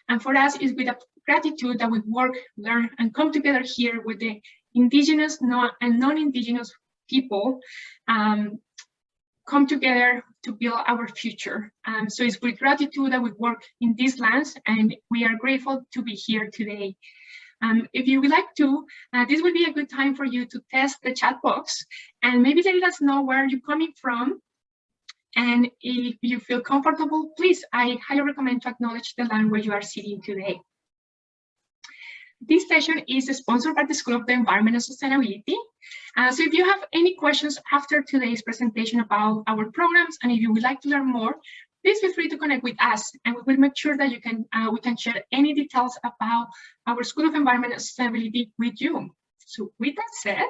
And for us, it's with a gratitude that we work, learn, and come together here with the indigenous and non-indigenous people, come together to build our future. So it's with gratitude that we work in these lands, and we are grateful to be here today. If you would like to, this will be a good time for you to test the chat box and maybe let us know where you're coming from. And if you feel comfortable, please, I highly recommend to acknowledge the land where you are sitting today. This session is sponsored by the School of the Environment and Sustainability. So if you have any questions after today's presentation about our programs, and if you would like to learn more, please feel free to connect with us, and we will make sure that you can we can share any details about our School of Environment and Sustainability with you. So with that said,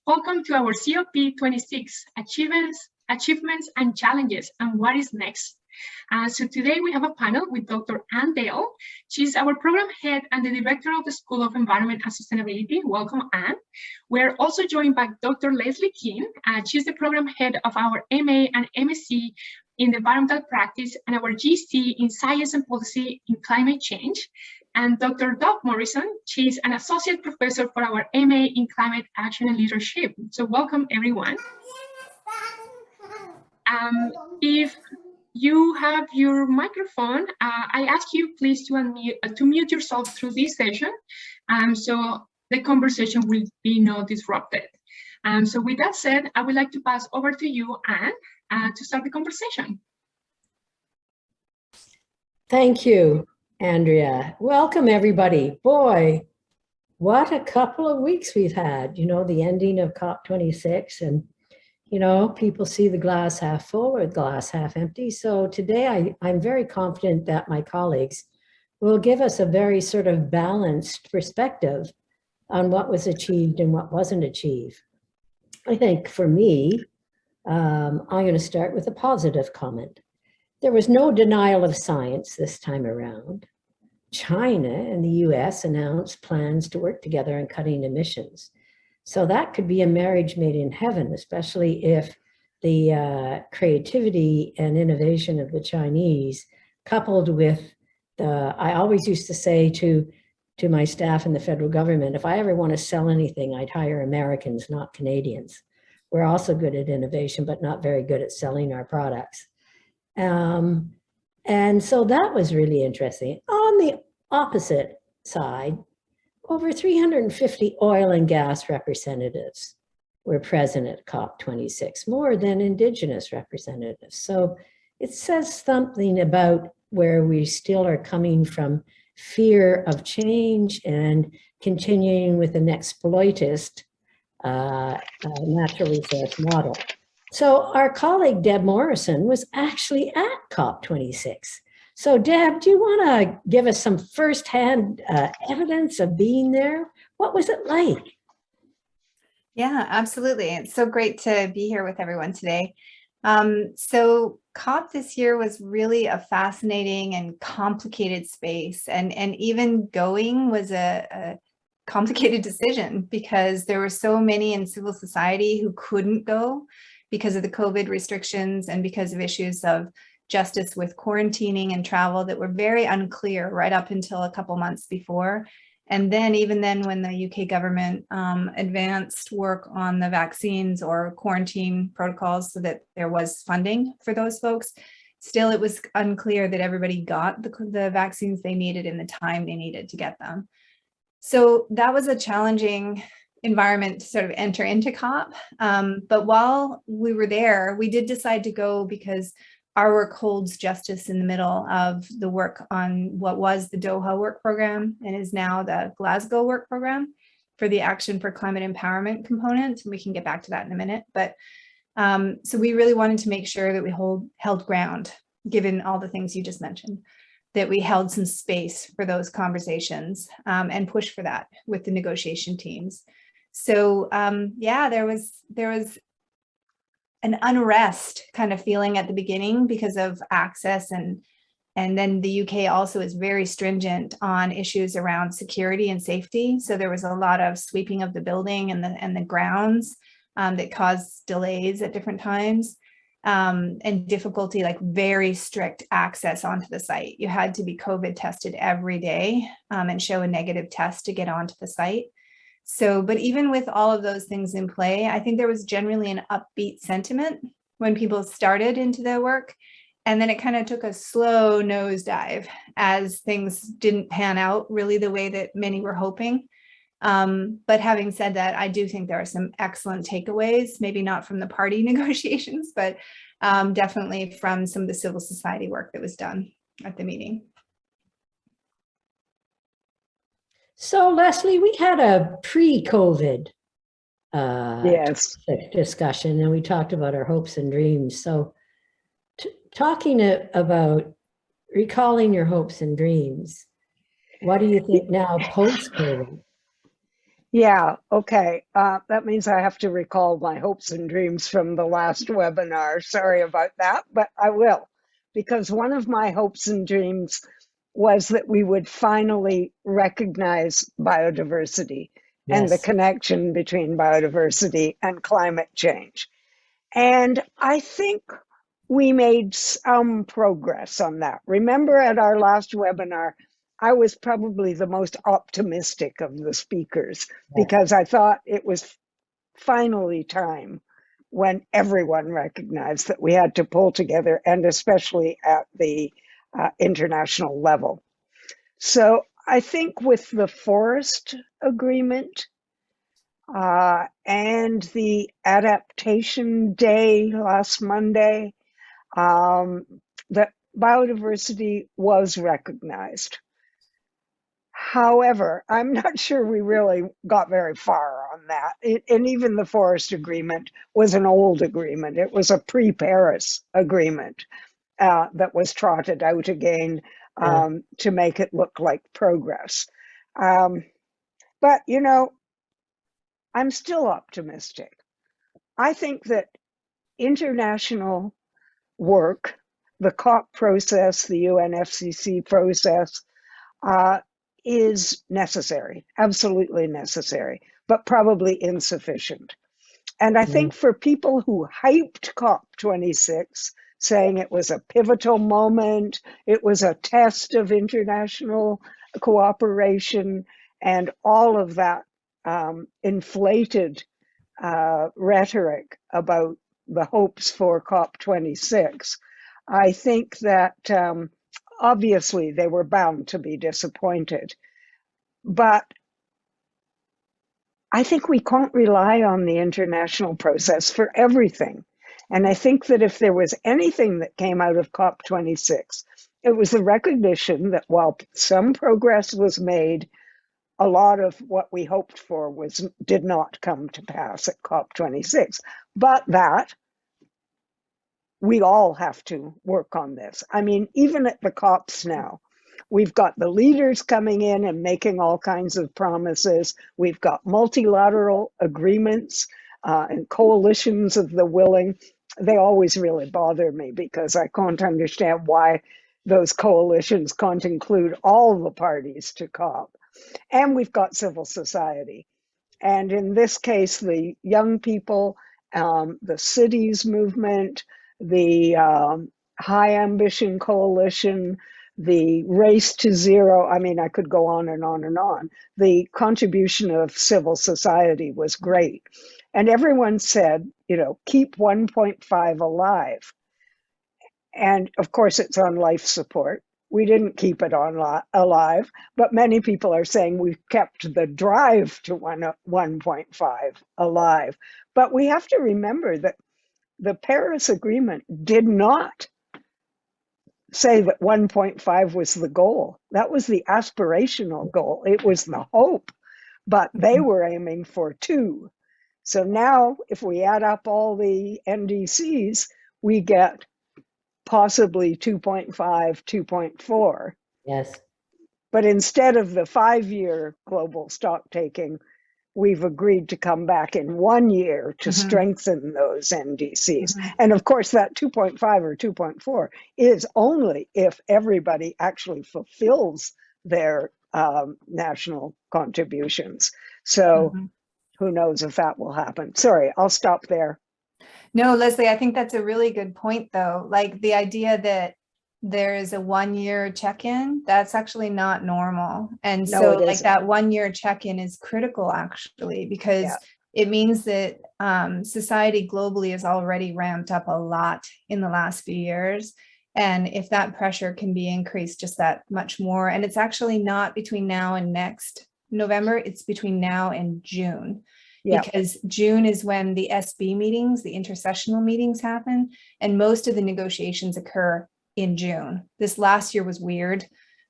welcome to our COP26 achievements and challenges, and what is next. So today we have a panel with Dr. Ann Dale. She's our program head and the director of the School of Environment and Sustainability. Welcome, Ann. We're also joined by Dr. Leslie King. She's the program head of our MA and MSc in environmental practice and our GC in science and policy in climate change. And Dr. Deb Morrison, she's an associate professor for our MA in climate action and leadership. So welcome, everyone. If you have your microphone, I ask you please to mute yourself through this session, so the conversation will be not disrupted. So with that said, I would like to pass over to you, Anne, to start the conversation. Thank you, Andrea. Welcome, everybody. Boy, what a couple of weeks we've had. You know, the ending of COP26, and you know, people see the glass half full or the glass half empty. So today I'm very confident that my colleagues will give us a very sort of balanced perspective on what was achieved and what wasn't achieved. I think for me, I'm going to start with a positive comment. There was no denial of science this time around. China and the US announced plans to work together on cutting emissions. So that could be a marriage made in heaven, especially if the creativity and innovation of the Chinese, coupled with I always used to say to my staff in the federal government, if I ever want to sell anything, I'd hire Americans, not Canadians. We're also good at innovation, but not very good at selling our products. And so that was really interesting. On the opposite side, over 350 oil and gas representatives were present at COP26, more than Indigenous representatives. So it says something about where we still are coming from fear of change and continuing with an exploitist natural resource model. So our colleague Deb Morrison was actually at COP26. So Deb, do you want to give us some firsthand evidence of being there? What was it like? Yeah, absolutely. It's so great to be here with everyone today. So COP this year was really a fascinating and complicated space, and even going was a complicated decision because there were so many in civil society who couldn't go because of the COVID restrictions and because of issues of justice with quarantining and travel that were very unclear right up until a couple months before. And then even then when the UK government advanced work on the vaccines or quarantine protocols so that there was funding for those folks, still it was unclear that everybody got the vaccines they needed in the time they needed to get them. So that was a challenging environment to sort of enter into COP. But while we were there, we did decide to go because our work holds justice in the middle of the work on what was the Doha work program and is now the Glasgow work program for the Action for Climate Empowerment component. And we can get back to that in a minute. But so we really wanted to make sure that we held ground, given all the things you just mentioned, that we held some space for those conversations and push for that with the negotiation teams. So yeah, there was an unrest kind of feeling at the beginning because of access, and then the UK also is very stringent on issues around security and safety. So there was a lot of sweeping of the building and the grounds that caused delays at different times. and difficulty, like very strict access onto the site. You had to be COVID tested every day and show a negative test to get onto the site. So, but even with all of those things in play, I think there was generally an upbeat sentiment when people started into their work. And then it kind of took a slow nosedive as things didn't pan out really the way that many were hoping. But having said that, I do think there are some excellent takeaways, maybe not from the party negotiations, but definitely from some of the civil society work that was done at the meeting. So Leslie, we had a pre-COVID Yes. discussion, and we talked about our hopes and dreams. So talking about recalling your hopes and dreams, what do you think now post-COVID? Yeah, okay. That means I have to recall my hopes and dreams from the last webinar. Sorry about that, but I will. Because one of my hopes and dreams was that we would finally recognize biodiversity and the Yes. connection between biodiversity and climate change. And I think we made some progress on that. Remember at our last webinar, I was probably the most optimistic of the speakers because I thought it was finally time when everyone recognized that we had to pull together, and especially at the international level. So I think with the forest agreement and the adaptation day last Monday, that biodiversity was recognized. However, I'm not sure we really got very far on that. And even the forest agreement was an old agreement. It was a pre-Paris agreement that was trotted out again to make it look like progress. But, you know, I'm still optimistic. I think that international work, the COP process, the UNFCCC process, is necessary, absolutely necessary, but probably insufficient. And I think for people who hyped COP26, saying it was a pivotal moment, it was a test of international cooperation, and all of that inflated rhetoric about the hopes for COP26, I think that obviously they were bound to be disappointed. But I think we can't rely on the international process for everything. And I think that if there was anything that came out of COP26, it was the recognition that while some progress was made, a lot of what we hoped for did not come to pass at COP26, but that we all have to work on this. I mean, even at the COPs now, we've got the leaders coming in and making all kinds of promises. We've got multilateral agreements and coalitions of the willing. They always really bother me because I can't understand why those coalitions can't include all the parties to COP. And we've got civil society. And in this case, the young people, the cities movement, the High Ambition Coalition, the Race to Zero, I mean, I could go on and on and on. The contribution of civil society was great. And everyone said, you know, keep 1.5 alive. And of course, it's on life support. We didn't keep it alive, but many people are saying we've kept the drive to 1.5 alive. But we have to remember that the Paris Agreement did not say that 1.5 was the goal. That was the aspirational goal. It was the hope, but they were aiming for 2. So now if we add up all the NDCs, we get possibly 2.5, 2.4. Yes. But instead of the 5-year global stock taking, we've agreed to come back in 1 year to strengthen those NDCs. And of course, that 2.5 or 2.4 is only if everybody actually fulfills their national contributions. So who knows if that will happen. Sorry, I'll stop there. No, Leslie, I think that's a really good point, though. Like the idea that there's a 1 year check-in, that's actually not normal. And No, so it like isn't. that 1 year check-in is critical, actually, because Yeah. it means that society globally has already ramped up a lot in the last few years. And if that pressure can be increased just that much more, and it's actually not between now and next November, it's between now and June. Yeah. Because June is when the SB meetings, the intersessional meetings happen, and most of the negotiations occur in June. This last year was weird,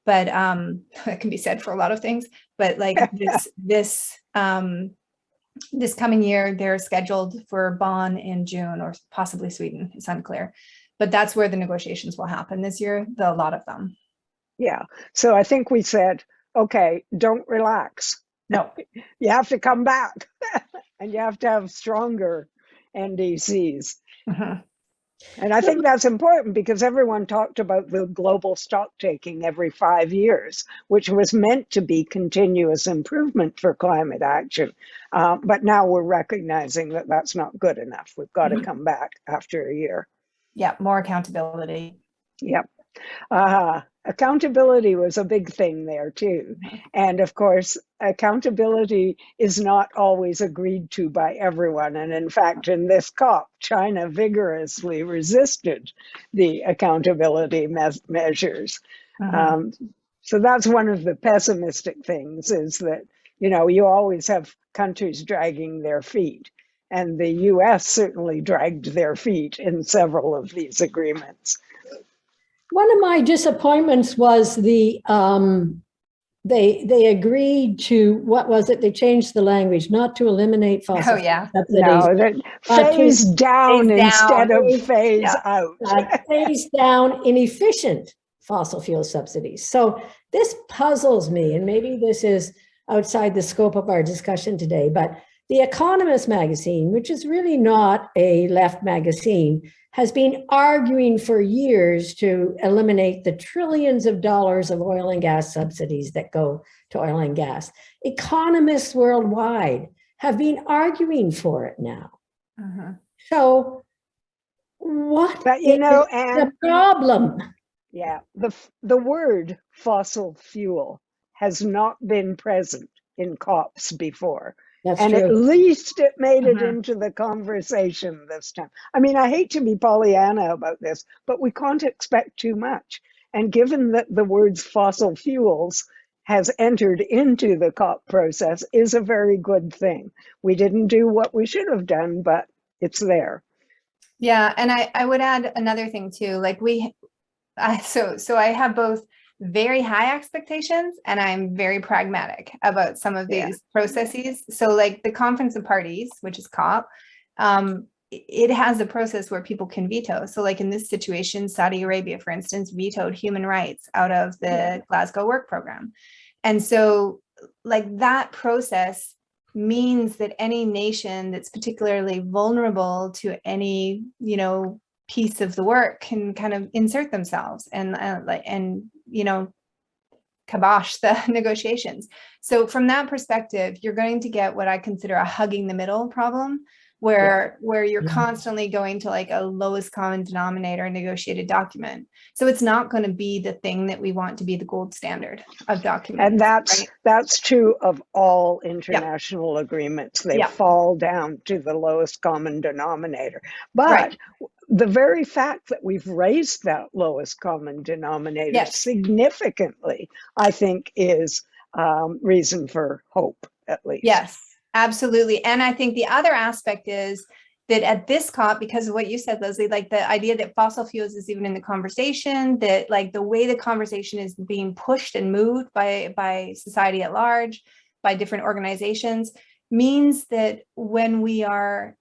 but that can be said for a lot of things. But like this coming year, they're scheduled for Bonn in June, or possibly Sweden. It's unclear, but that's where the negotiations will happen this year. A lot of them. Yeah. So I think we said, okay, don't relax. No, You have to come back and you have to have stronger NDCs. Mhm. And I think that's important because everyone talked about the global stock taking every 5 years, which was meant to be continuous improvement for climate action. But now we're recognizing that that's not good enough. We've got to come back after a year. Yeah, more accountability. Yep. Accountability was a big thing there too. And of course, accountability is not always agreed to by everyone. And in fact, in this COP, China vigorously resisted the accountability measures. So that's one of the pessimistic things, is that, you know, you always have countries dragging their feet. And the US certainly dragged their feet in several of these agreements. One of my disappointments was they agreed to, what was it? They changed the language, not to eliminate fossil yeah. subsidies. No, that phase down instead of phase out. Phase down inefficient fossil fuel subsidies. So this puzzles me, and maybe this is outside the scope of our discussion today, but The Economist magazine, which is really not a left magazine, has been arguing for years to eliminate the trillions of dollars of oil and gas subsidies that go to oil and gas. Economists worldwide have been arguing for it now. So what But you know, and the problem? Yeah, the word fossil fuel has not been present in COPs before. That's and true. At least it made it into the conversation this time. I mean, I hate to be Pollyanna about this, but we can't expect too much. And given that the words fossil fuels has entered into the COP process is a very good thing. We didn't do what we should have done, but it's there. Yeah, and I would add another thing too, like so I have both very high expectations and I'm very pragmatic about some of these processes. So like the Conference of Parties, which is COP, it has a process where people can veto. So like in this situation, Saudi Arabia, for instance, vetoed human rights out of the Glasgow work program. And so like that process means that any nation that's particularly vulnerable to any, piece of the work can kind of insert themselves and kibosh the negotiations. So from that perspective, you're going to get what I consider a hugging the middle problem, where you're constantly going to like a lowest common denominator negotiated document. So it's not going to be the thing that we want to be the gold standard of documents. And that's true of all international agreements. They fall down to the lowest common denominator. But the very fact that we've raised that lowest common denominator significantly, I think, is reason for hope, at least. Yes, absolutely. And I think the other aspect is that at this COP, because of what you said, Leslie, like the idea that fossil fuels is even in the conversation, that like the way the conversation is being pushed and moved by society at large, by different organizations, means that when we are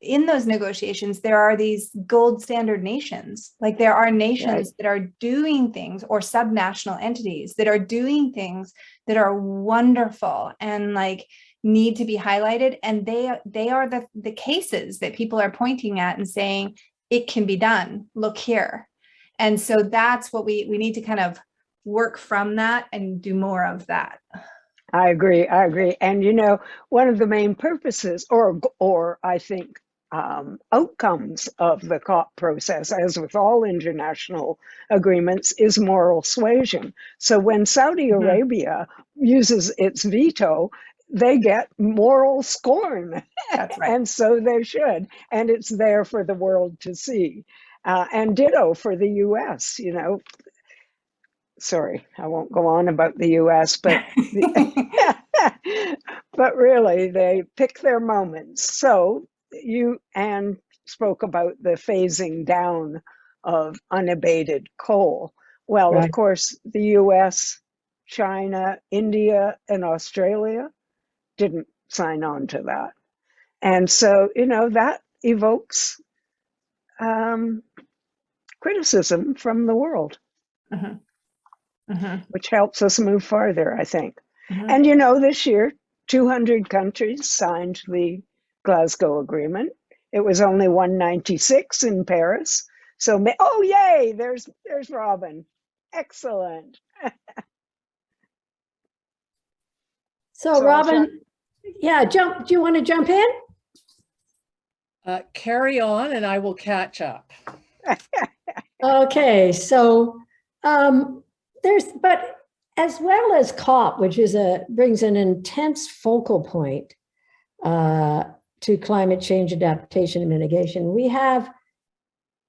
in those negotiations, there are these gold standard nations. Like there are nations that are doing things, or subnational entities that are doing things that are wonderful and like need to be highlighted. And they are the cases that people are pointing at and saying, it can be done, look here. And so that's what we need to kind of work from that and do more of that. I agree. And one of the main purposes, or I think outcomes of the COP process, as with all international agreements, is moral suasion. So when Saudi Arabia uses its veto, they get moral scorn. That's right. And so they should. And it's there for the world to see. And ditto for the US, you know. Sorry, I won't go on about the US, but but really they pick their moments. So Anne spoke about the phasing down of unabated coal. Well, Right. of course, the US, China, India, and Australia didn't sign on to that. And so, you know, that evokes criticism from the world, which helps us move farther, I think. And, you know, this year, 200 countries signed the Glasgow Agreement. It was only 196 in Paris. So, oh, yay, there's Robin. Excellent. So Robin, yeah, do you want to jump in? Carry on and I will catch up. Okay, so but as well as COP, which is brings an intense focal point to climate change adaptation and mitigation, we have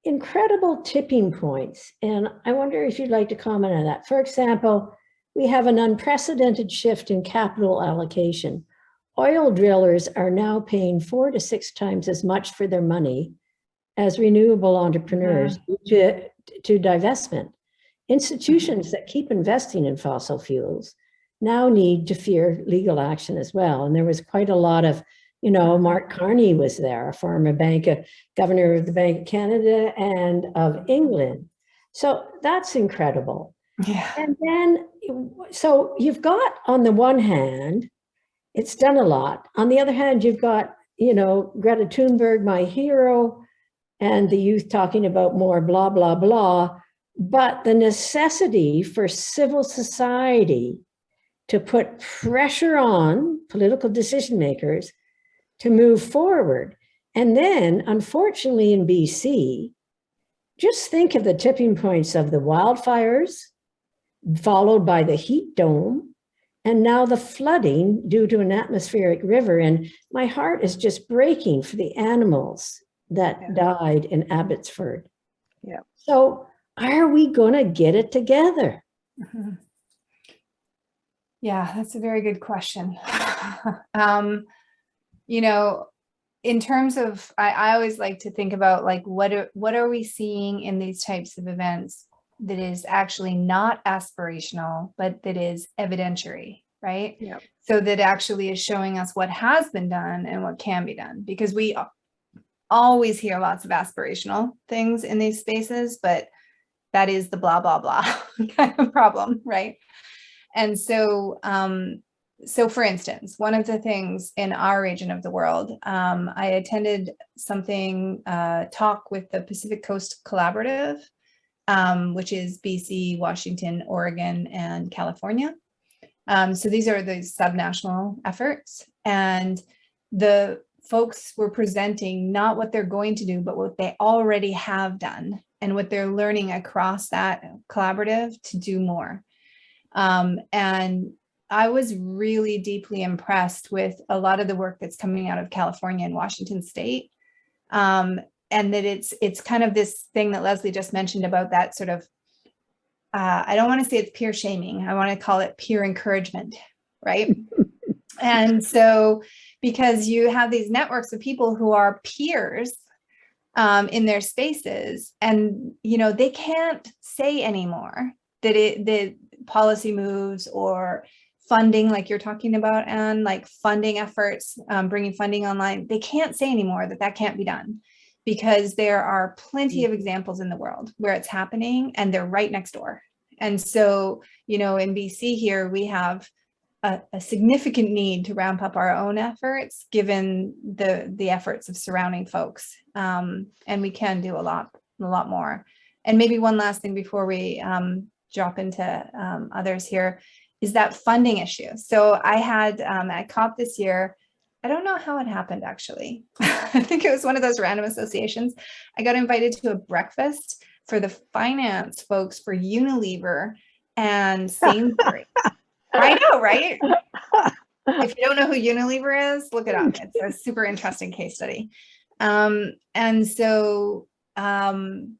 incredible tipping points. And I wonder if you'd like to comment on that. For example, we have an unprecedented shift in capital allocation. Oil drillers are now paying 4 to 6 times as much for their money as renewable entrepreneurs due to divestment. Institutions that keep investing in fossil fuels now need to fear legal action as well. And there was quite a lot of, you know, Mark Carney was there, a former governor of the Bank of Canada and of England. So that's incredible. Yeah. And then, so you've got, on the one hand, it's done a lot. On the other hand, you've got, you know, Greta Thunberg, my hero, and the youth talking about more blah, blah, blah. But the necessity for civil society to put pressure on political decision makers to move forward. And then, unfortunately, in BC, just think of the tipping points of the wildfires, followed by the heat dome, and now the flooding due to an atmospheric river. And my heart is just breaking for the animals that died in Abbotsford. Yeah. So are we going to get it together? Yeah, that's a very good question. You know, in terms of, I always like to think about like, what are we seeing in these types of events that is actually not aspirational, but that is evidentiary, right? Yeah. So that actually is showing us what has been done and what can be done, because we always hear lots of aspirational things in these spaces, but that is the blah, blah, blah kind of problem, right? And so, so for instance, one of the things in our region of the world, I attended something, talk with the Pacific Coast Collaborative, which is BC, Washington, Oregon, and California. So these are the subnational efforts, and the folks were presenting not what they're going to do, but what they already have done and what they're learning across that collaborative to do more. And I was really deeply impressed with a lot of the work that's coming out of California and Washington State. And that it's kind of this thing that Leslie just mentioned about that sort of, I don't want to say it's peer shaming. I want to call it peer encouragement, right? And so, because you have these networks of people who are peers in their spaces, and, you know, they can't say anymore that the policy moves or funding, like you're talking about, and like funding efforts, bringing funding online, they can't say anymore that can't be done, because there are plenty of examples in the world where it's happening and they're right next door. And so, you know, in BC here, we have a significant need to ramp up our own efforts, given the efforts of surrounding folks. And we can do a lot more. And maybe one last thing before we drop into others here is that funding issue. So I had at COP this year, I don't know how it happened, actually. I think it was one of those random associations. I got invited to a breakfast for the finance folks for Unilever and Sainsbury. I know, right? If you don't know who Unilever is, look it up. It's a super interesting case study. And so and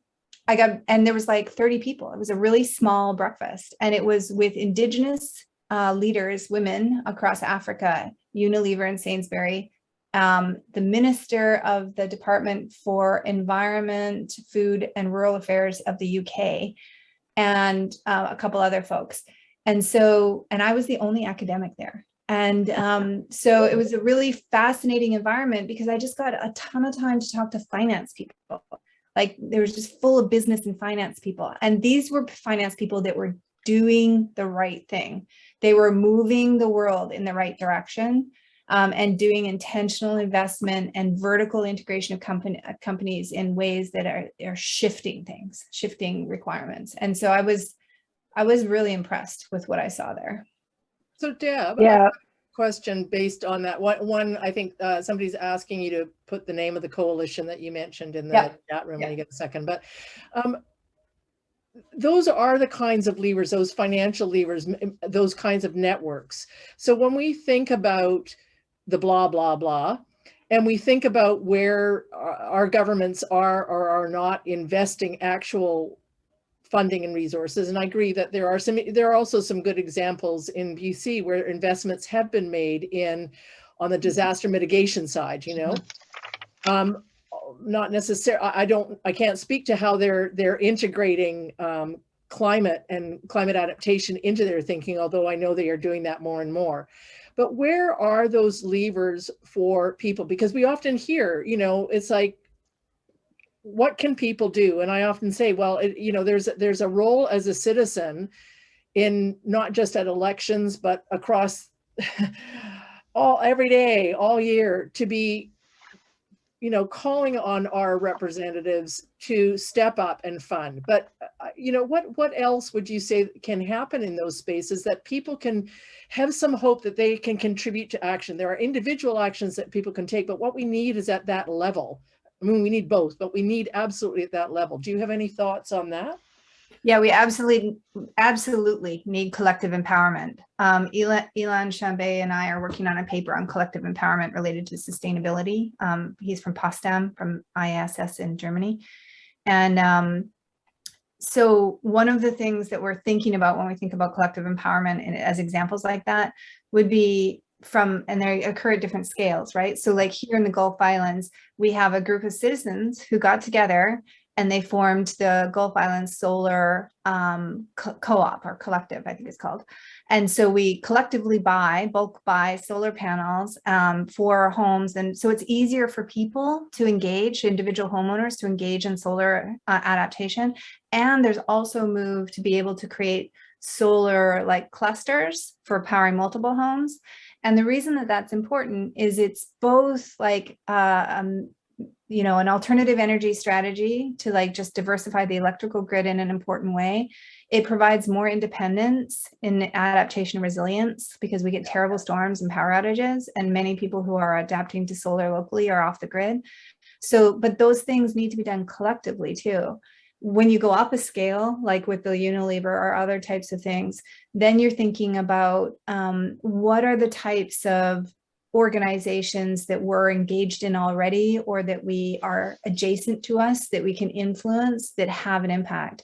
there was like 30 people. It was a really small breakfast, and it was with Indigenous leaders, women across Africa, Unilever and Sainsbury, the Minister of the Department for Environment, Food and Rural Affairs of the UK, and a couple other folks. And I was the only academic there. And so it was a really fascinating environment because I just got a ton of time to talk to finance people. Like, there was just full of business and finance people. And these were finance people that were doing the right thing. They were moving the world in the right direction, and doing intentional investment and vertical integration of companies in ways that are shifting things, shifting requirements. And so I was really impressed with what I saw there. So Deb, Yeah. question based on that. One, I think somebody's asking you to put the name of the coalition that you mentioned in the chat room when you get a second. But those are the kinds of levers, those financial levers, those kinds of networks. So when we think about the blah, blah, blah, and we think about where our governments are or are not investing actual funding and resources, and I agree that there are also some good examples in BC where investments have been made on the disaster mitigation side, you know. Not necessarily, I can't speak to how they're integrating climate and climate adaptation into their thinking, although I know they are doing that more and more. But where are those levers for people? Because we often hear, you know, it's like, what can people do? And I often say, well, you know, there's a role as a citizen in not just at elections, but across every day, all year, to be, you know, calling on our representatives to step up and fund. But, you know, what else would you say can happen in those spaces that people can have some hope that they can contribute to action? There are individual actions that people can take, but what we need is at that level. I mean, we need both, but we need absolutely at that level. Do you have any thoughts on that? Yeah, we absolutely need collective empowerment. Ilan Chambet and I are working on a paper on collective empowerment related to sustainability. He's from Potsdam, from ISS in Germany. And so one of the things that we're thinking about when we think about collective empowerment and as examples like that would be and they occur at different scales, right? So like here in the Gulf Islands, we have a group of citizens who got together and they formed the Gulf Islands Solar Co-op, or collective, I think it's called. And so we collectively bulk buy solar panels for our homes. And so it's easier for people to engage, individual homeowners to engage in solar adaptation. And there's also a move to be able to create solar like clusters for powering multiple homes. And the reason that that's important is it's both like, you know, an alternative energy strategy to like just diversify the electrical grid in an important way. It provides more independence in adaptation and resilience because we get terrible storms and power outages, and many people who are adapting to solar locally are off the grid. So, but those things need to be done collectively too. When you go up a scale, like with the Unilever or other types of things, then you're thinking about what are the types of organizations that we're engaged in already or that we are adjacent to us that we can influence that have an impact.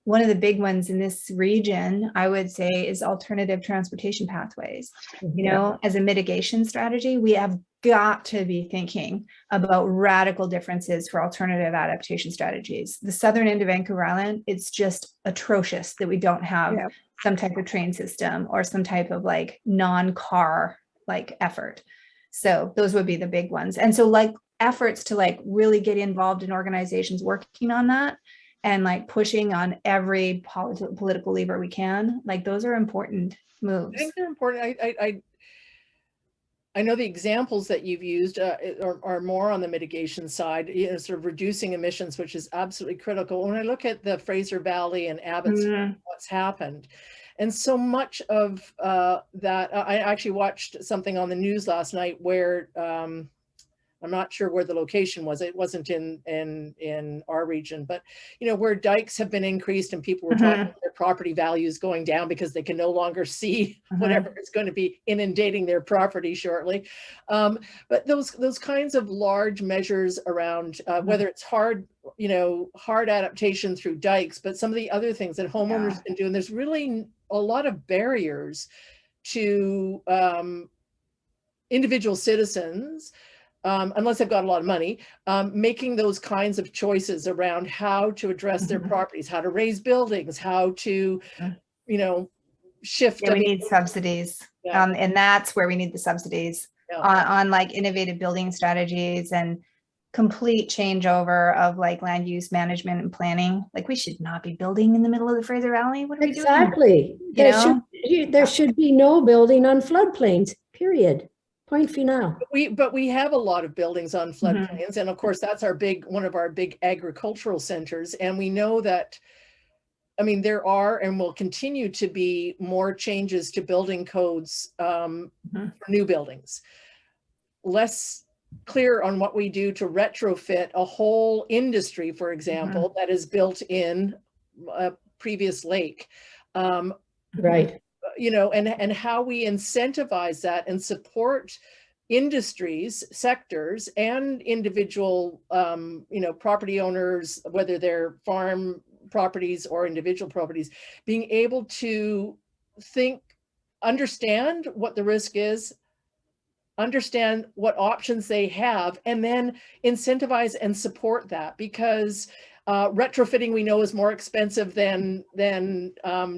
One of the big ones in this region, I would say, is alternative transportation pathways. You know, as a mitigation strategy, we have got to be thinking about radical differences for alternative adaptation strategies. The southern end of Vancouver Island, it's just atrocious that we don't have some type of train system or some type of like non-car like effort. So those would be the big ones. And so like efforts to like really get involved in organizations working on that and like pushing on every political lever we can, like those are important moves. I think they're important. I know the examples that you've used are more on the mitigation side, you know, sort of reducing emissions, which is absolutely critical. When I look at the Fraser Valley and Abbotsford, what's happened, And so much of that, I actually watched something on the news last night where I'm not sure where the location was. It wasn't in our region, but where dikes have been increased and people were talking about their property values going down because they can no longer see whatever is going to be inundating their property shortly. But those kinds of large measures around whether it's hard adaptation through dikes, but some of the other things that homeowners can do, and there's really a lot of barriers to individual citizens, unless they've got a lot of money, making those kinds of choices around how to address their properties, how to raise buildings, how to, shift. Yeah, we need subsidies. And that's where we need the subsidies on like innovative building strategies and complete changeover of like land use management and planning. Like we should not be building in the middle of the Fraser Valley. What are we doing? Exactly. There should be no building on floodplains, period. Point final. But we have a lot of buildings on floodplains, and of course that's one of our big agricultural centers. And we know that, there are and will continue to be more changes to building codes for new buildings. Less clear on what we do to retrofit a whole industry, for example, that is built in a previous lake. Right. And how we incentivize that and support industries, sectors, and individual, property owners, whether they're farm properties or individual properties, being able to understand what the risk is, understand what options they have, and then incentivize and support that, because retrofitting we know is more expensive than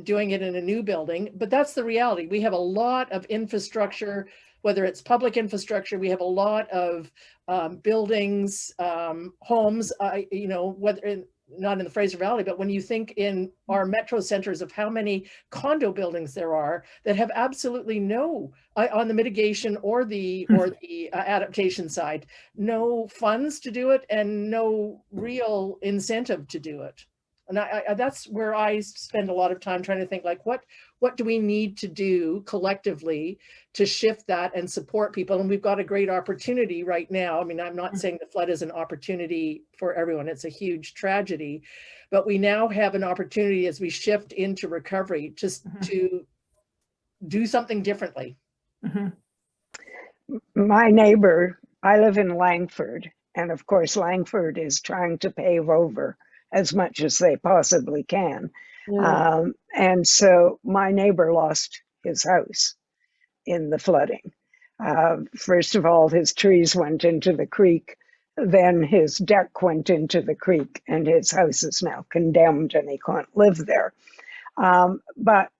doing it in a new building. But that's the reality. We have a lot of infrastructure, whether it's public infrastructure, we have a lot of buildings, homes, whether not in the Fraser Valley, but when you think in our metro centers of how many condo buildings there are that have absolutely no, on the mitigation or the adaptation side, no funds to do it and no real incentive to do it. And that's where I spend a lot of time trying to think, like, what do we need to do collectively to shift that and support people? And we've got a great opportunity right now. I'm not saying the flood is an opportunity for everyone. It's a huge tragedy, but we now have an opportunity as we shift into recovery to do something differently. My neighbor, I live in Langford, and of course Langford is trying to pave over as much as they possibly can. And so my neighbor lost his house in the flooding. First of all, his trees went into the creek, then his deck went into the creek, and his house is now condemned and he can't live there. But,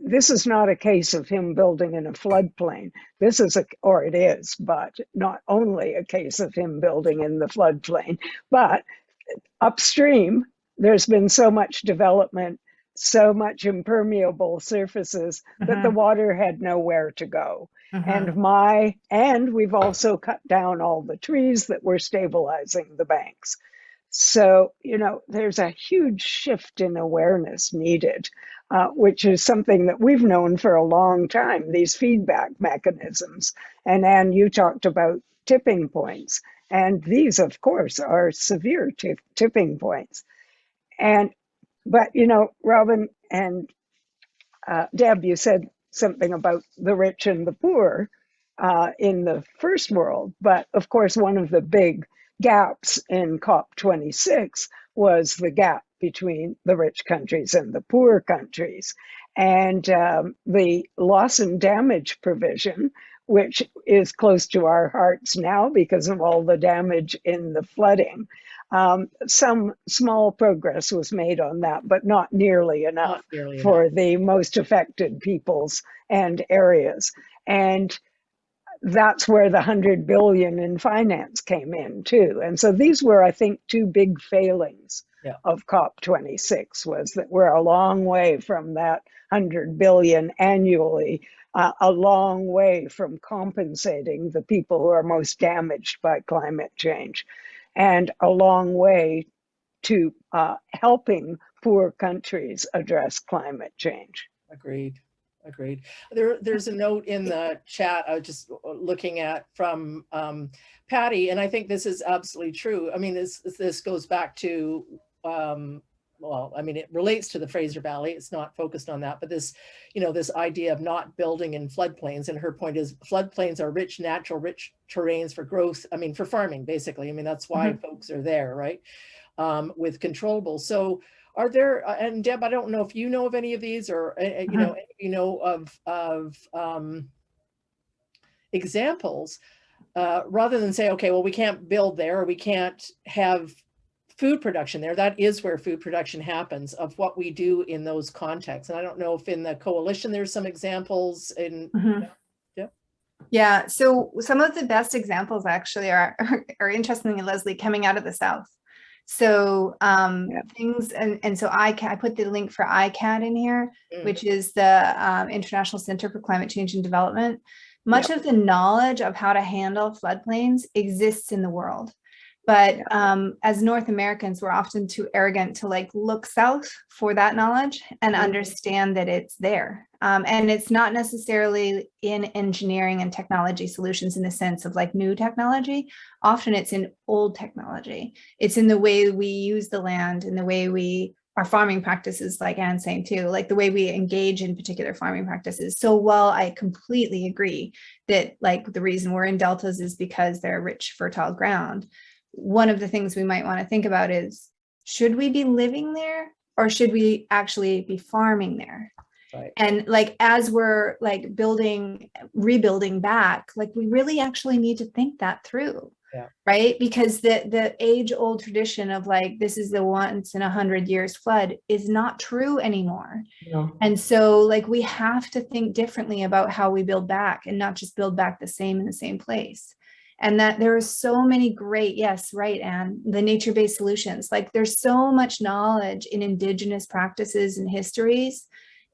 this is not a case of him building in a floodplain. It is, but not only a case of him building in the floodplain, but upstream, there's been so much development, so much impermeable surfaces that the water had nowhere to go. And we've also cut down all the trees that were stabilizing the banks. So, there's a huge shift in awareness needed, which is something that we've known for a long time, these feedback mechanisms. And Anne, you talked about tipping points. And these, of course, are severe tipping points. But Robin and Deb, you said something about the rich and the poor in the first world. But of course, one of the big gaps in COP26 was the gap between the rich countries and the poor countries. And the loss and damage provision, which is close to our hearts now because of all the damage in the flooding. Some small progress was made on that, but not nearly enough for the most affected peoples and areas. And that's where the 100 billion in finance came in too. And so these were, I think, two big failings of COP26, was that we're a long way from that 100 billion annually, a long way from compensating the people who are most damaged by climate change, and a long way to helping poor countries address climate change. Agreed. Agreed. There's a note in the chat I was just looking at from Patty, and I think this is absolutely true. I mean, this goes back to, well, I mean, it relates to the Fraser Valley. It's not focused on that, but this, you know, this idea of not building in floodplains. And her point is floodplains are rich terrains for growth. I mean, for farming, basically. I mean, that's why folks are there, right? With controllables. So are there, and Deb, I don't know if you know of any of these, or you know of examples, rather than say, okay, well, we can't build there, or we can't have food production there. That is where food production happens, of what we do in those contexts. And I don't know if in the coalition there's some examples in. Yeah, so some of the best examples actually are interestingly, Leslie, coming out of the South. So things, and so I put the link for ICAD in here, which is the International Center for Climate Change and Development. Much of the knowledge of how to handle floodplains exists in the world. But as North Americans, we're often too arrogant to like look south for that knowledge and understand that it's there. And it's not necessarily in engineering and technology solutions in the sense of like new technology. Often it's in old technology. It's in the way we use the land and the way our farming practices, like Anne's saying too, like the way we engage in particular farming practices. So while I completely agree that like the reason we're in deltas is because they're rich, fertile ground, one of the things we might want to think about is, should we be living there or should we actually be farming there? Right. And like, as we're like rebuilding back, like we really actually need to think that through. Yeah. Right. Because the age old tradition of like, this is the once in 100 years flood is not true anymore. No. And so like, we have to think differently about how we build back and not just build back the same in the same place. And that there are so many great, yes, right, Anne, the nature-based solutions. Like there's so much knowledge in Indigenous practices and histories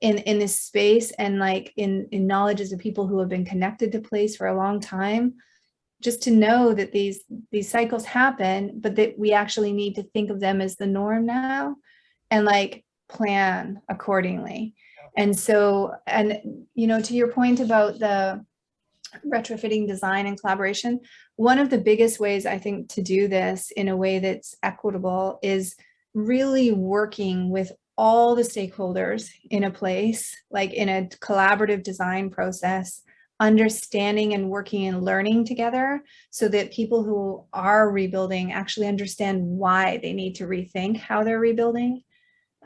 in this space, and like in knowledge as a people who have been connected to place for a long time, just to know that these cycles happen, but that we actually need to think of them as the norm now and like plan accordingly. And so, and you know, to your point about the retrofitting design and collaboration, one of the biggest ways I think to do this in a way that's equitable is really working with all the stakeholders in a place, like in a collaborative design process, understanding and working and learning together so that people who are rebuilding actually understand why they need to rethink how they're rebuilding.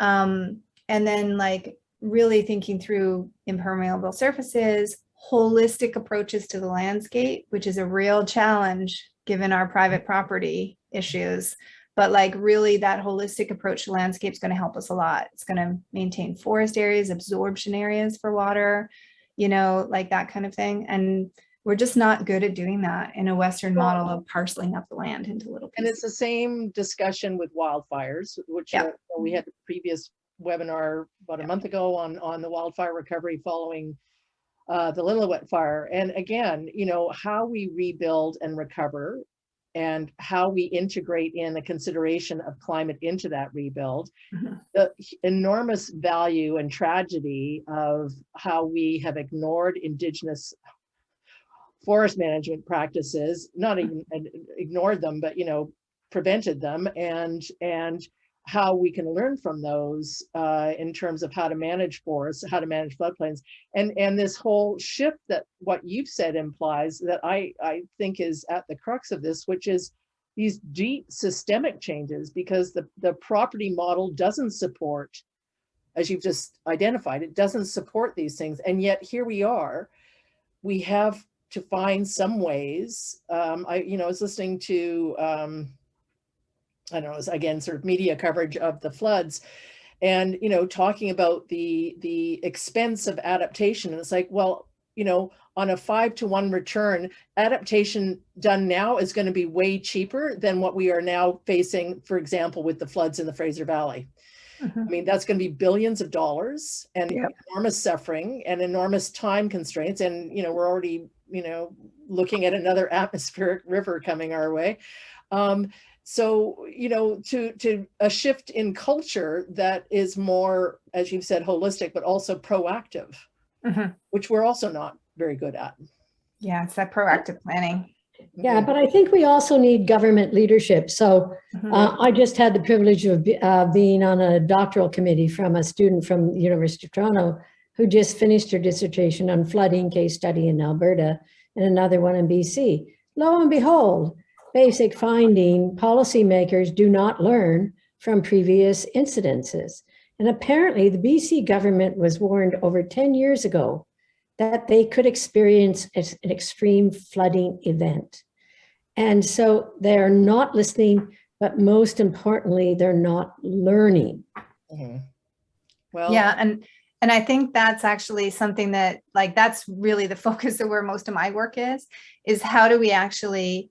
And then like really thinking through impermeable surfaces, holistic approaches to the landscape, which is a real challenge given our private property issues. But like really that holistic approach to landscape is going to help us a lot. It's going to maintain forest areas, absorption areas for water, you know, like that kind of thing. And we're just not good at doing that in a Western model of parceling up the land into little pieces. And it's the same discussion with wildfires, which we had the previous webinar about a month ago on the wildfire recovery following the Lillooet fire. And again, you know, how we rebuild and recover and how we integrate in the consideration of climate into that rebuild, the enormous value and tragedy of how we have ignored Indigenous forest management practices, not even ignored them, but, you know, prevented them, and how we can learn from those in terms of how to manage forests, how to manage floodplains, and this whole shift that what you've said implies that I think is at the crux of this, which is these deep systemic changes, because the property model doesn't support, as you've just identified, it doesn't support these things, and yet here we are. We have to find some ways. I was listening to I don't know, again, sort of media coverage of the floods, and, you know, talking about the expense of adaptation. And it's like, well, you know, on a 5-to-1 return, adaptation done now is going to be way cheaper than what we are now facing, for example, with the floods in the Fraser Valley. I mean, that's going to be billions of dollars and enormous suffering and enormous time constraints. And, you know, we're already, you know, looking at another atmospheric river coming our way. So, you know, to a shift in culture that is more, as you've said, holistic, but also proactive, which we're also not very good at. Yeah, it's that proactive planning. Yeah, but I think we also need government leadership. So I just had the privilege of being on a doctoral committee from a student from the University of Toronto who just finished her dissertation on flooding case study in Alberta and another one in BC. Lo and behold, basic finding, policymakers do not learn from previous incidences. And apparently the BC government was warned over 10 years ago that they could experience an extreme flooding event. And so they're not listening, but most importantly, they're not learning. Well, yeah, and I think that's actually something that, like, that's really the focus of where most of my work is how do we actually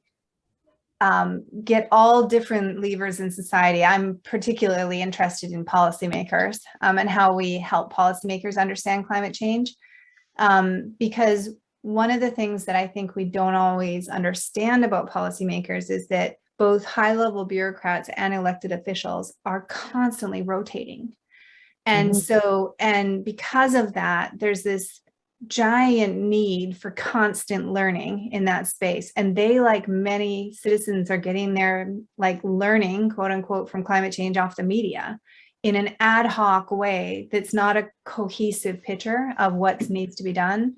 get all different levers in society. I'm particularly interested in policymakers and how we help policymakers understand climate change. Because one of the things that I think we don't always understand about policymakers is that both high-level bureaucrats and elected officials are constantly rotating. And so, and because of that, there's this giant need for constant learning in that space. And they, like many citizens, are getting their like learning, quote unquote, from climate change off the media in an ad hoc way that's not a cohesive picture of what needs to be done.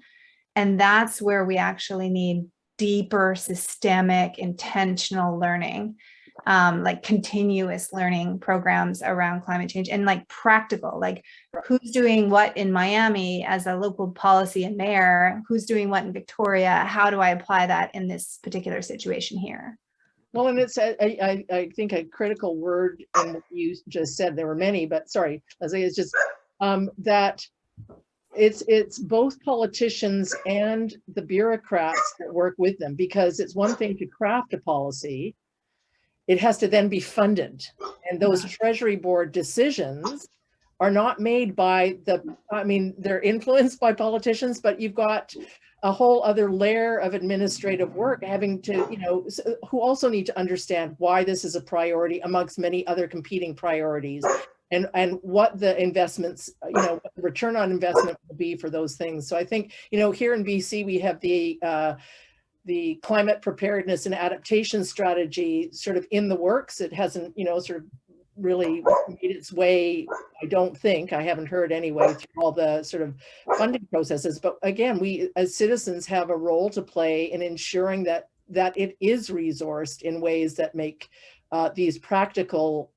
And that's where we actually need deeper, systemic, intentional learning, like continuous learning programs around climate change, and like practical, like who's doing what in Miami as a local policy and mayor, who's doing what in Victoria, how do I apply that in this particular situation here? Well, and it's, I think a critical word, and you just said there were many, but sorry, Leslie, it's just that it's both politicians and the bureaucrats that work with them, because it's one thing to craft a policy, it has to then be funded. And those Treasury Board decisions are not made by I mean, they're influenced by politicians, but you've got a whole other layer of administrative work having to, you know, who also need to understand why this is a priority amongst many other competing priorities, and what the investments, you know, what the return on investment will be for those things. So I think, you know, here in BC, we have the climate preparedness and adaptation strategy sort of in the works. It hasn't, you know, sort of really made its way, I don't think, I haven't heard anyway, through all the sort of funding processes. But again, we as citizens have a role to play in ensuring that it is resourced in ways that make these practical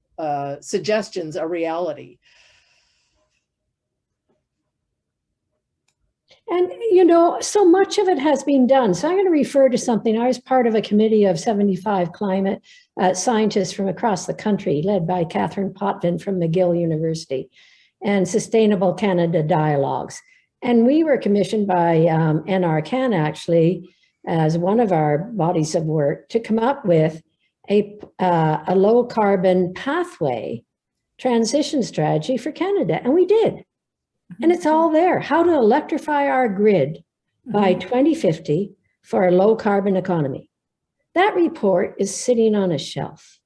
suggestions a reality. And, you know, so much of it has been done. So I'm going to refer to something. I was part of a committee of 75 climate scientists from across the country, led by Catherine Potvin from McGill University, and Sustainable Canada Dialogues. And we were commissioned by NRCan, actually, as one of our bodies of work, to come up with a low carbon pathway transition strategy for Canada. And we did. And it's all there. How to electrify our grid by 2050 for a low carbon economy. That report is sitting on a shelf.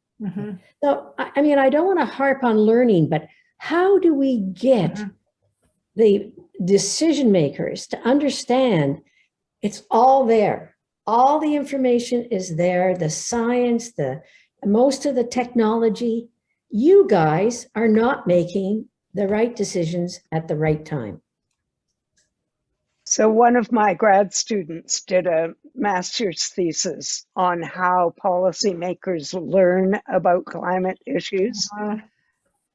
So, I mean, I don't want to harp on learning, but how do we get the decision makers to understand it's all there? All the information is there, the science, most of the technology. You guys are not making the right decisions at the right time. So one of my grad students did a master's thesis on how policymakers learn about climate issues.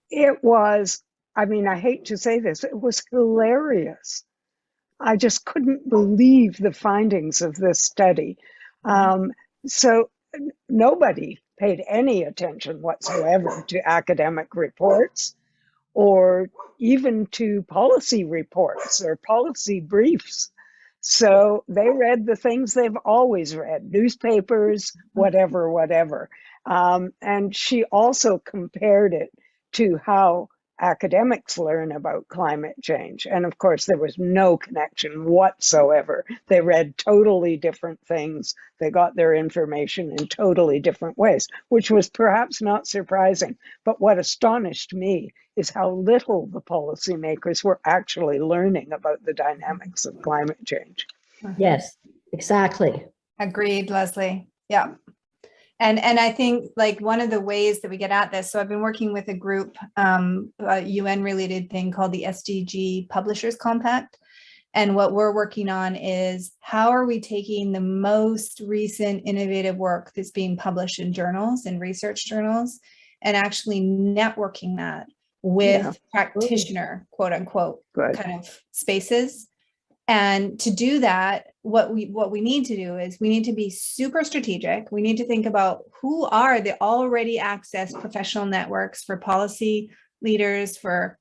It was, I mean, I hate to say this, it was hilarious. I just couldn't believe the findings of this study. So nobody paid any attention whatsoever to academic reports, or even to policy reports or policy briefs. So they read the things they've always read, newspapers, whatever. And she also compared it to how academics learn about climate change. And of course, there was no connection whatsoever. They read totally different things. They got their information in totally different ways, which was perhaps not surprising. But what astonished me is how little the policymakers were actually learning about the dynamics of climate change. Yes, exactly. Agreed, Leslie. Yeah. And I think like one of the ways that we get at this, so I've been working with a group, a UN related thing called the SDG Publishers Compact. And what we're working on is how are we taking the most recent innovative work that's being published in journals and research journals and actually networking that with practitioner, quote unquote, kind of spaces. And to do that, what we need to do is we need to be super strategic. We need to think about who are the already accessed professional networks for policy leaders, for,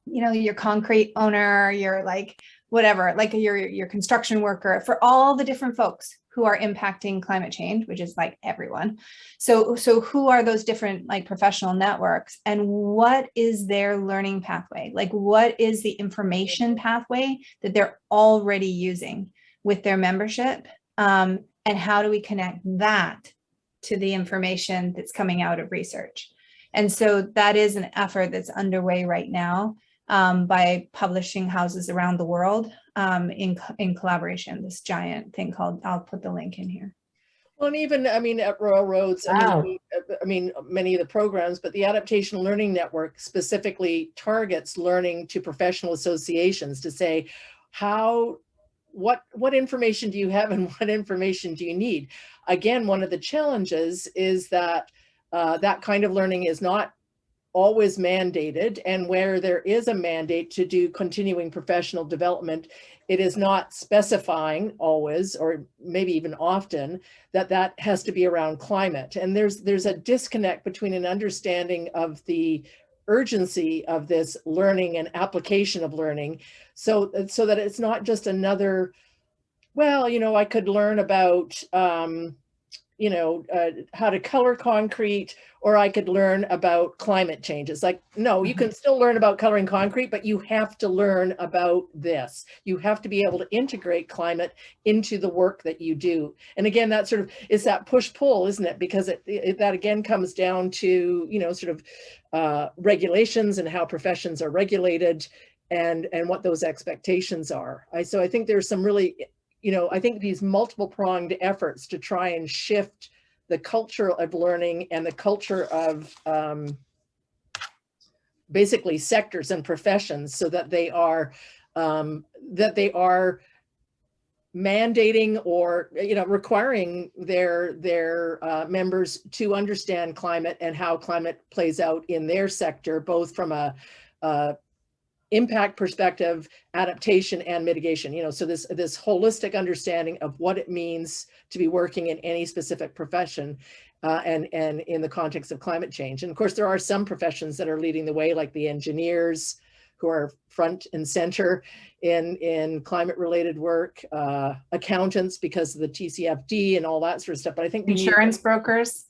you know, your concrete owner, your like whatever, like your construction worker, for all the different folks who are impacting climate change, which is like everyone. So who are those different like professional networks, and what is their learning pathway? Like what is the information pathway that they're already using with their membership? And how do we connect that to the information that's coming out of research? And so that is an effort that's underway right now by publishing houses around the world in collaboration, this giant thing called, I'll put the link in here. Well, and even, I mean, at Royal Roads, Wow. I mean, many of the programs, but the Adaptation Learning Network specifically targets learning to professional associations to say, what information do you have and what information do you need? Again, one of the challenges is that that kind of learning is not always mandated, and where there is a mandate to do continuing professional development, it is not specifying always, or maybe even often, that that has to be around climate. And there's a disconnect between an understanding of the urgency of this learning and application of learning, so that it's not just another, well, you know, I could learn about you know, how to color concrete, or I could learn about climate change. It's like, no, you can still learn about coloring concrete, but you have to learn about this. You have to be able to integrate climate into the work that you do. And again, that sort of is that push-pull, isn't it? Because that again comes down to, you know, sort of regulations and how professions are regulated and what those expectations are. So I think there's some really, you know, I think these multiple pronged efforts to try and shift the culture of learning and the culture of basically sectors and professions, so that they are mandating or, you know, requiring their members to understand climate and how climate plays out in their sector, both from a impact perspective, adaptation, and mitigation. You know, so this holistic understanding of what it means to be working in any specific profession, and in the context of climate change. And of course, there are some professions that are leading the way, like the engineers, who are front and center in climate related work, accountants because of the TCFD and all that sort of stuff. But I think insurance brokers,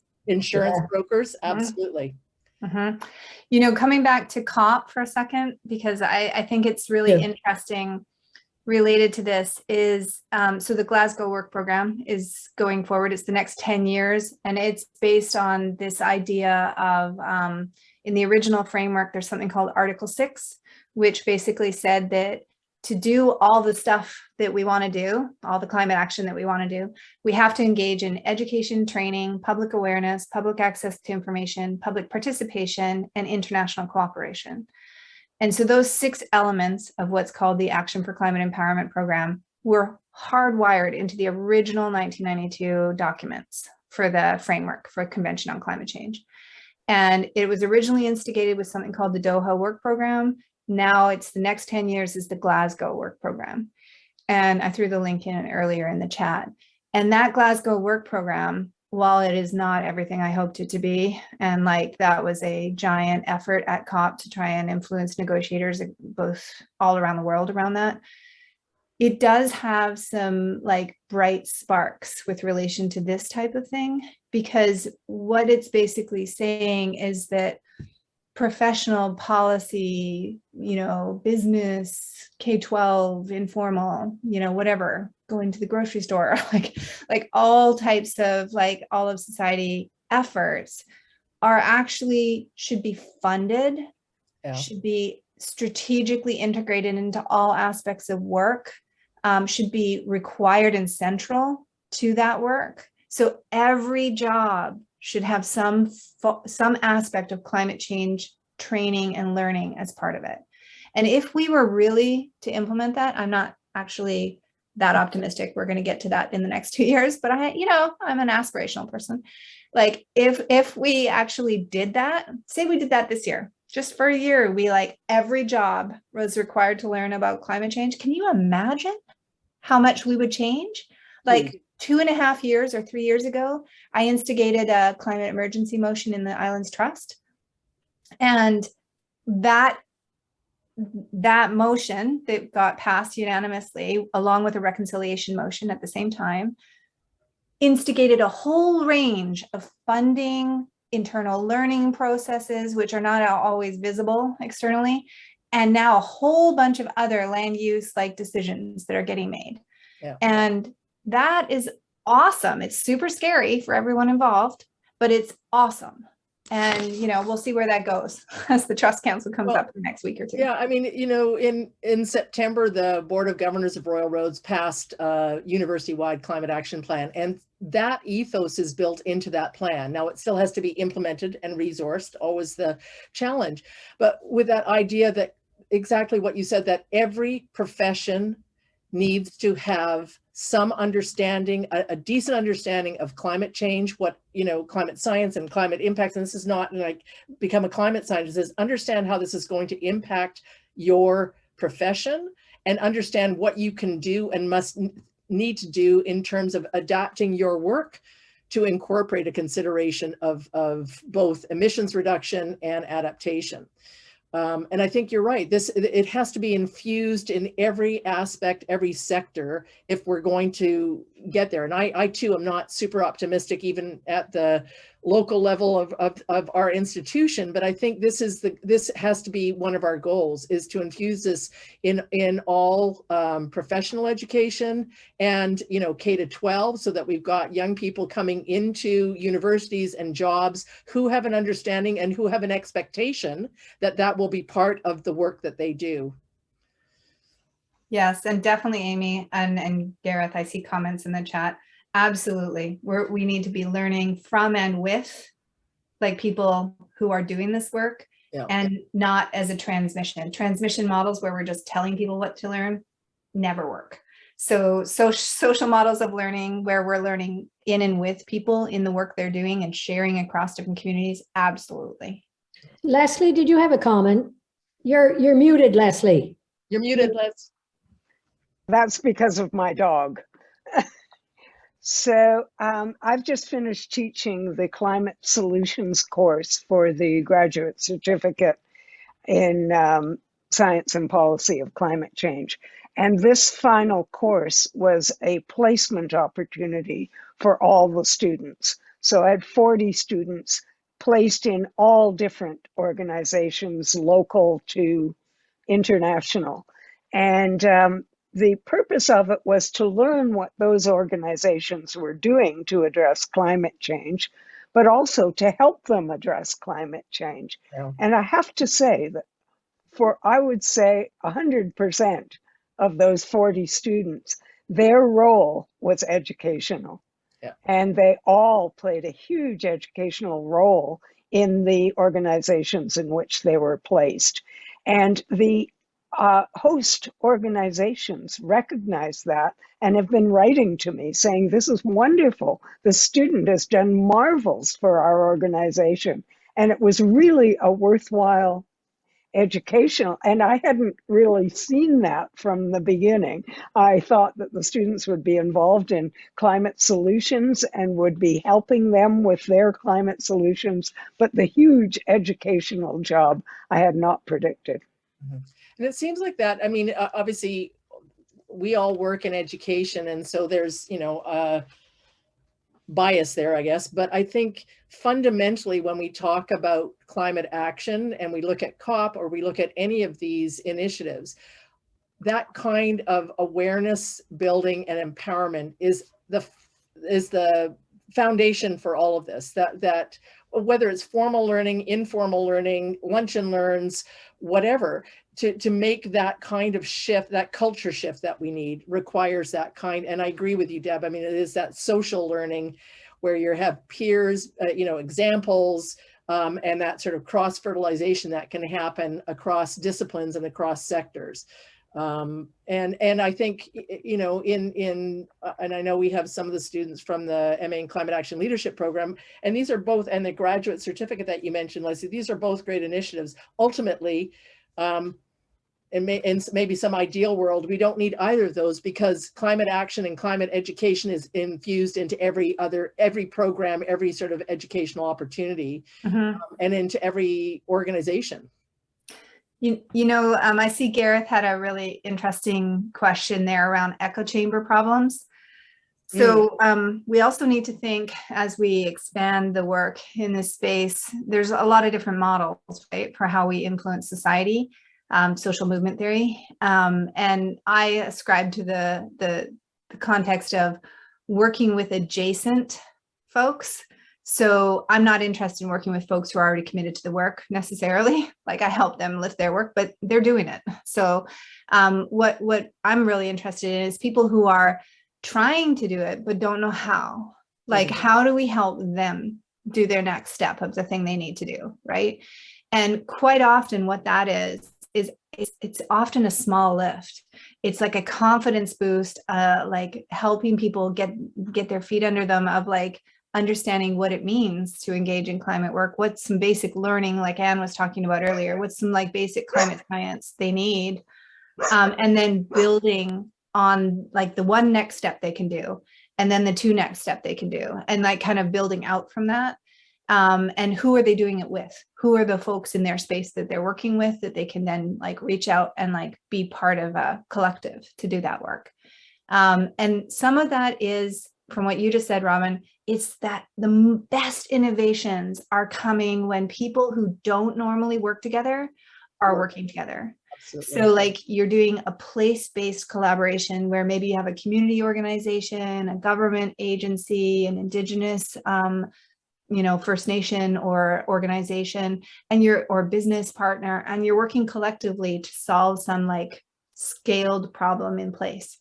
absolutely. Mm-hmm. You know, coming back to COP for a second, because I think it's really interesting related to this is, so the Glasgow work program is going forward. It's the next 10 years, and it's based on this idea of, in the original framework, there's something called Article 6, which basically said that to do all the stuff that we want to do, all the climate action that we want to do, we have to engage in education, training, public awareness, public access to information, public participation, and international cooperation. And so those 6 elements of what's called the Action for Climate Empowerment Program were hardwired into the original 1992 documents for the framework for Convention on Climate Change. And it was originally instigated with something called the Doha Work Program. Now it's the next 10 years is the Glasgow Work Program. And I threw the link in earlier in the chat. And that Glasgow Work Program, while it is not everything I hoped it to be, and like that was a giant effort at COP to try and influence negotiators both all around the world around that, it does have some like bright sparks with relation to this type of thing, because what it's basically saying is that professional policy, business, K-12, informal, whatever, going to the grocery store, like all types of all of society efforts are actually should be funded, should be strategically integrated into all aspects of work, should be required and central to that work. So every job should have some aspect of climate change training and learning as part of it. And if we were really to implement that, I'm not actually that optimistic we're going to get to that in the next 2 years, but I'm an aspirational person. Like if we actually did that, say we did that this year, just for a year, we every job was required to learn about climate change. Can you imagine how much we would change? 2.5 years or 3 years ago, I instigated a climate emergency motion in the Islands Trust. And that motion that got passed unanimously, along with a reconciliation motion at the same time, instigated a whole range of funding, internal learning processes, which are not always visible externally, and now a whole bunch of other land use decisions that are getting made. Yeah. And that is awesome. It's super scary for everyone involved, but it's awesome. And, we'll see where that goes as the Trust Council comes up the next week or two. Yeah, I mean, in September, the Board of Governors of Royal Roads passed a university-wide climate action plan, and that ethos is built into that plan. Now, it still has to be implemented and resourced, always the challenge. But with that idea that exactly what you said, that every profession needs to have some understanding, a decent understanding of climate change, what, climate science and climate impacts. And this is not become a climate scientist, is understand how this is going to impact your profession and understand what you can do and need to do in terms of adapting your work to incorporate a consideration of both emissions reduction and adaptation. And I think you're right. It has to be infused in every aspect, every sector, if we're going to get there. And I too am not super optimistic, even at the local level of our institution. But I think this has to be one of our goals, is to infuse this in all professional education and K-12, so that we've got young people coming into universities and jobs who have an understanding and who have an expectation that will be part of the work that they do. Yes, and definitely, Amy and Gareth, I see comments in the chat. Absolutely. We need to be learning from and with people who are doing this work, and not as a transmission models where we're just telling people what to learn never work. So social models of learning where we're learning in and with people in the work they're doing and sharing across different communities. Absolutely. Leslie, did you have a comment? You're muted, Leslie. You're muted, Les. That's because of my dog. So I've just finished teaching the climate solutions course for the graduate certificate in science and policy of climate change. And this final course was a placement opportunity for all the students. So I had 40 students placed in all different organizations, local to international. And the purpose of it was to learn what those organizations were doing to address climate change, but also to help them address climate change. Yeah. And I have to say that I would say 100% of those 40 students, their role was educational. Yeah. And they all played a huge educational role in the organizations in which they were placed. And the host organizations recognize that and have been writing to me saying, this is wonderful. The student has done marvels for our organization. And it was really a worthwhile educational. And I hadn't really seen that from the beginning. I thought that the students would be involved in climate solutions and would be helping them with their climate solutions. But the huge educational job I had not predicted. Mm-hmm. And it seems like that, I mean, obviously we all work in education. And so there's, bias there, I guess, but I think fundamentally when we talk about climate action and we look at COP or we look at any of these initiatives, that kind of awareness building and empowerment is the foundation for all of this. That whether it's formal learning, informal learning, lunch and learns, whatever, to make that kind of shift, that culture shift that we need requires that kind. And I agree with you, Deb. I mean, it is that social learning where you have peers, examples, and that sort of cross fertilization that can happen across disciplines and across sectors. And I think, and I know we have some of the students from the MA in Climate Action Leadership Program, and these are both, and the graduate certificate that you mentioned, Leslie, these are both great initiatives. Ultimately, in maybe some ideal world, we don't need either of those, because climate action and climate education is infused into every program, every sort of educational opportunity, and into every organization. I see Gareth had a really interesting question there around echo chamber problems. So we also need to think, as we expand the work in this space, there's a lot of different models, right, for how we influence society, social movement theory. And I ascribe to the context of working with adjacent folks. So I'm not interested in working with folks who are already committed to the work necessarily. Like, I help them lift their work, but they're doing it. So what I'm really interested in is people who are trying to do it, but don't know how. Like, how do we help them do their next step of the thing they need to do, right? And quite often what that is it's often a small lift. It's like a confidence boost, like helping people get their feet under them, of like understanding what it means to engage in climate work. What's some basic learning, like Anne was talking about earlier, what's some like basic climate science they need, and then building on like the one next step they can do, and then the two next step they can do, and like kind of building out from that. And who are they doing it with? Who are the folks in their space that they're working with that they can then like reach out and like be part of a collective to do that work? And some of that is, from what you just said, Robin, it's that the best innovations are coming when people who don't normally work together are working together. Absolutely. So like you're doing a place-based collaboration where maybe you have a community organization, a government agency, an indigenous First Nation or organization, and or business partner, and you're working collectively to solve some like scaled problem in place.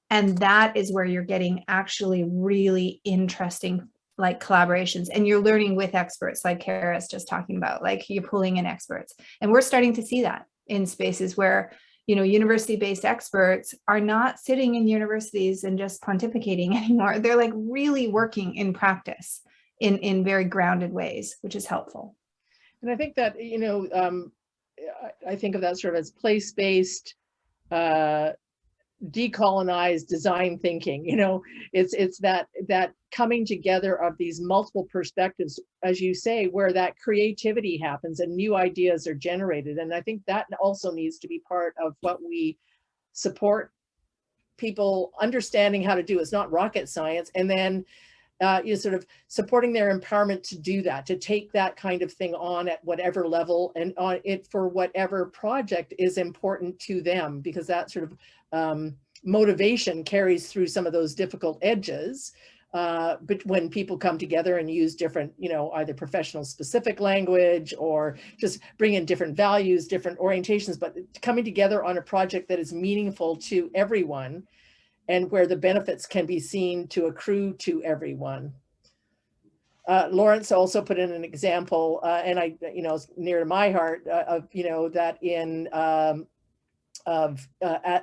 And that is where you're getting actually really interesting like collaborations, and you're learning with experts like Kara's just talking about, like you're pulling in experts. And we're starting to see that in spaces where, university-based experts are not sitting in universities and just pontificating anymore. They're like really working in practice in very grounded ways, which is helpful. And I think that, I think of that sort of as place-based, decolonized design thinking. It's that coming together of these multiple perspectives, as you say, where that creativity happens and new ideas are generated. And I think that also needs to be part of what we support people understanding how to do. It's not rocket science. And then sort of supporting their empowerment to do that, to take that kind of thing on at whatever level and on it for whatever project is important to them, because that sort of motivation carries through some of those difficult edges. But when people come together and use different, either professional specific language or just bring in different values, different orientations, but coming together on a project that is meaningful to everyone, and where the benefits can be seen to accrue to everyone. Lawrence also put in an example, and it's near to my heart, of that in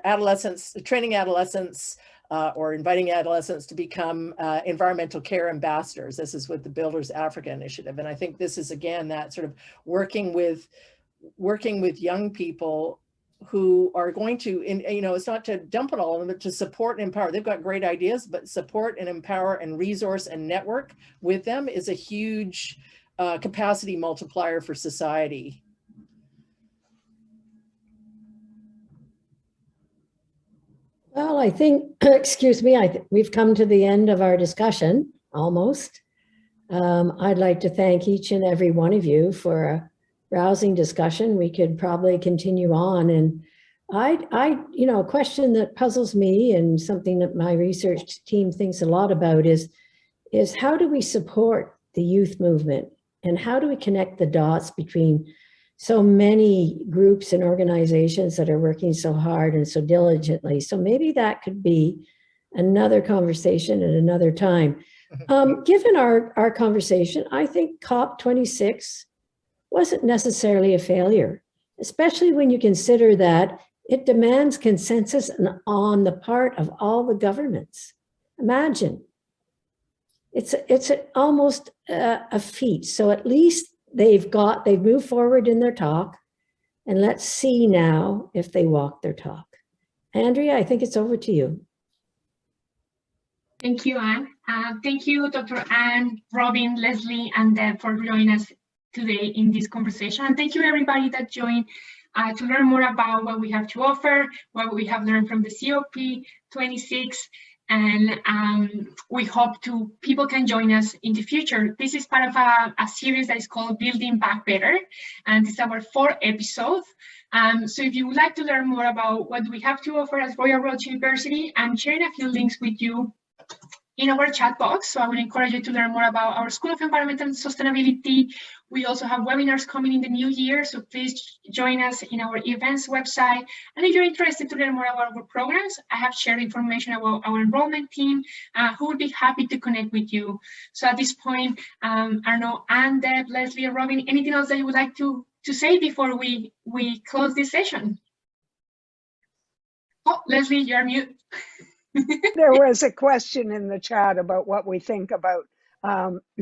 adolescents, training adolescents, or inviting adolescents to become environmental care ambassadors. This is with the Builders Africa Initiative, and I think this is again that sort of working with young people who are going to, it's not to dump it all on them, but to support and empower. They've got great ideas, but support and empower and resource and network with them is a huge capacity multiplier for society. Well, I think, excuse me, we've come to the end of our discussion. almost. I'd like to thank each and every one of you for a rousing discussion. We could probably continue on. And a question that puzzles me and something that my research team thinks a lot about is how do we support the youth movement? And how do we connect the dots between so many groups and organizations that are working so hard and so diligently? So maybe that could be another conversation at another time. Given our conversation, I think COP26 wasn't necessarily a failure, especially when you consider that it demands consensus on the part of all the governments. Imagine, it's almost a feat. So at least they've moved forward in their talk, and let's see now if they walk their talk. Andrea, I think it's over to you. Thank you, Anne. Thank you, Dr. Anne, Robin, Leslie, and Deb for joining us today in this conversation. And thank you, everybody that joined to learn more about what we have to offer, what we have learned from the COP26. And we hope people can join us in the future. This is part of a series that is called Building Back Better, and this is our 4th episode. So if you would like to learn more about what we have to offer as Royal Roads University, I'm sharing a few links with you in our chat box. So I would encourage you to learn more about our School of Environmental Sustainability. We also have webinars coming in the new year, so please join us in our events website. And if you're interested to learn more about our programs, I have shared information about our enrollment team, who will be happy to connect with you. So at this point, I don't know, Anne, Deb, Leslie, or Robin, anything else that you would like to say before we close this session? Oh, Leslie, you're mute. There was a question in the chat about what we think about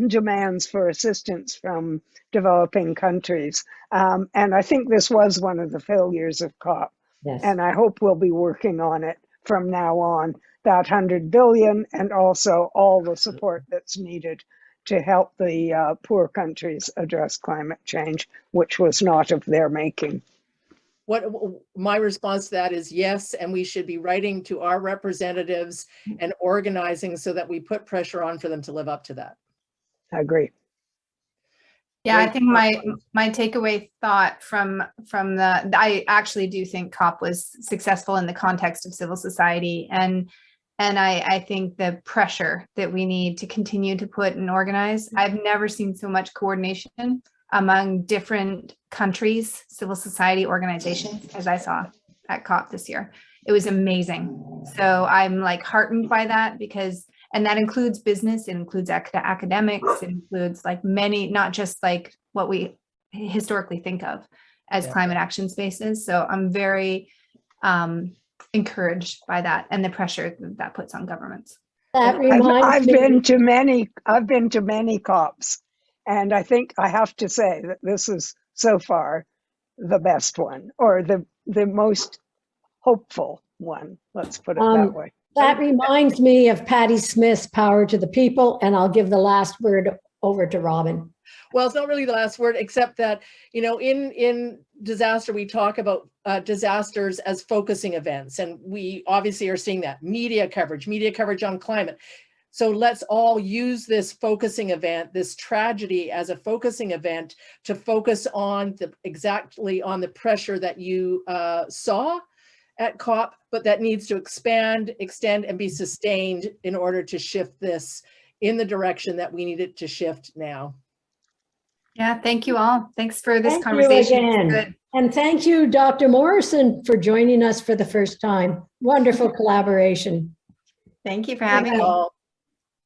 demands for assistance from developing countries. And I think this was one of the failures of COP. Yes. And I hope we'll be working on it from now on, that 100 billion and also all the support that's needed to help the poor countries address climate change, which was not of their making. What my response to that is yes, and we should be writing to our representatives and organizing so that we put pressure on for them to live up to that. I agree. Yeah, I think my takeaway thought from I actually do think COP was successful in the context of civil society, and I think the pressure that we need to continue to put and organize. I've never seen so much coordination among different countries, civil society organizations, as I saw at COP this year. It was amazing. So I'm like heartened by that, because, and that includes business, it includes academics, it includes like many, not just like what we historically think of as climate action spaces. So I'm very encouraged by that and the pressure that puts on governments. That reminds me. I've been to many COPs. And I think I have to say that this is so far the best one, or the most hopeful one. Let's put it that way. That reminds me of Patti Smith's Power to the People, and I'll give the last word over to Robin. Well, it's not really the last word, except that, you know, in disaster, we talk about disasters as focusing events, and we obviously are seeing that media coverage on climate. So let's all use this focusing event, this tragedy, as a focusing event to focus on exactly on the pressure that you saw at COP, but that needs to expand, extend, and be sustained in order to shift this in the direction that we need it to shift now. Yeah, thank you all. Thanks for this conversation. You again. Good. And thank you, Dr. Morrison, for joining us for the first time. Wonderful collaboration. Thank you for having me.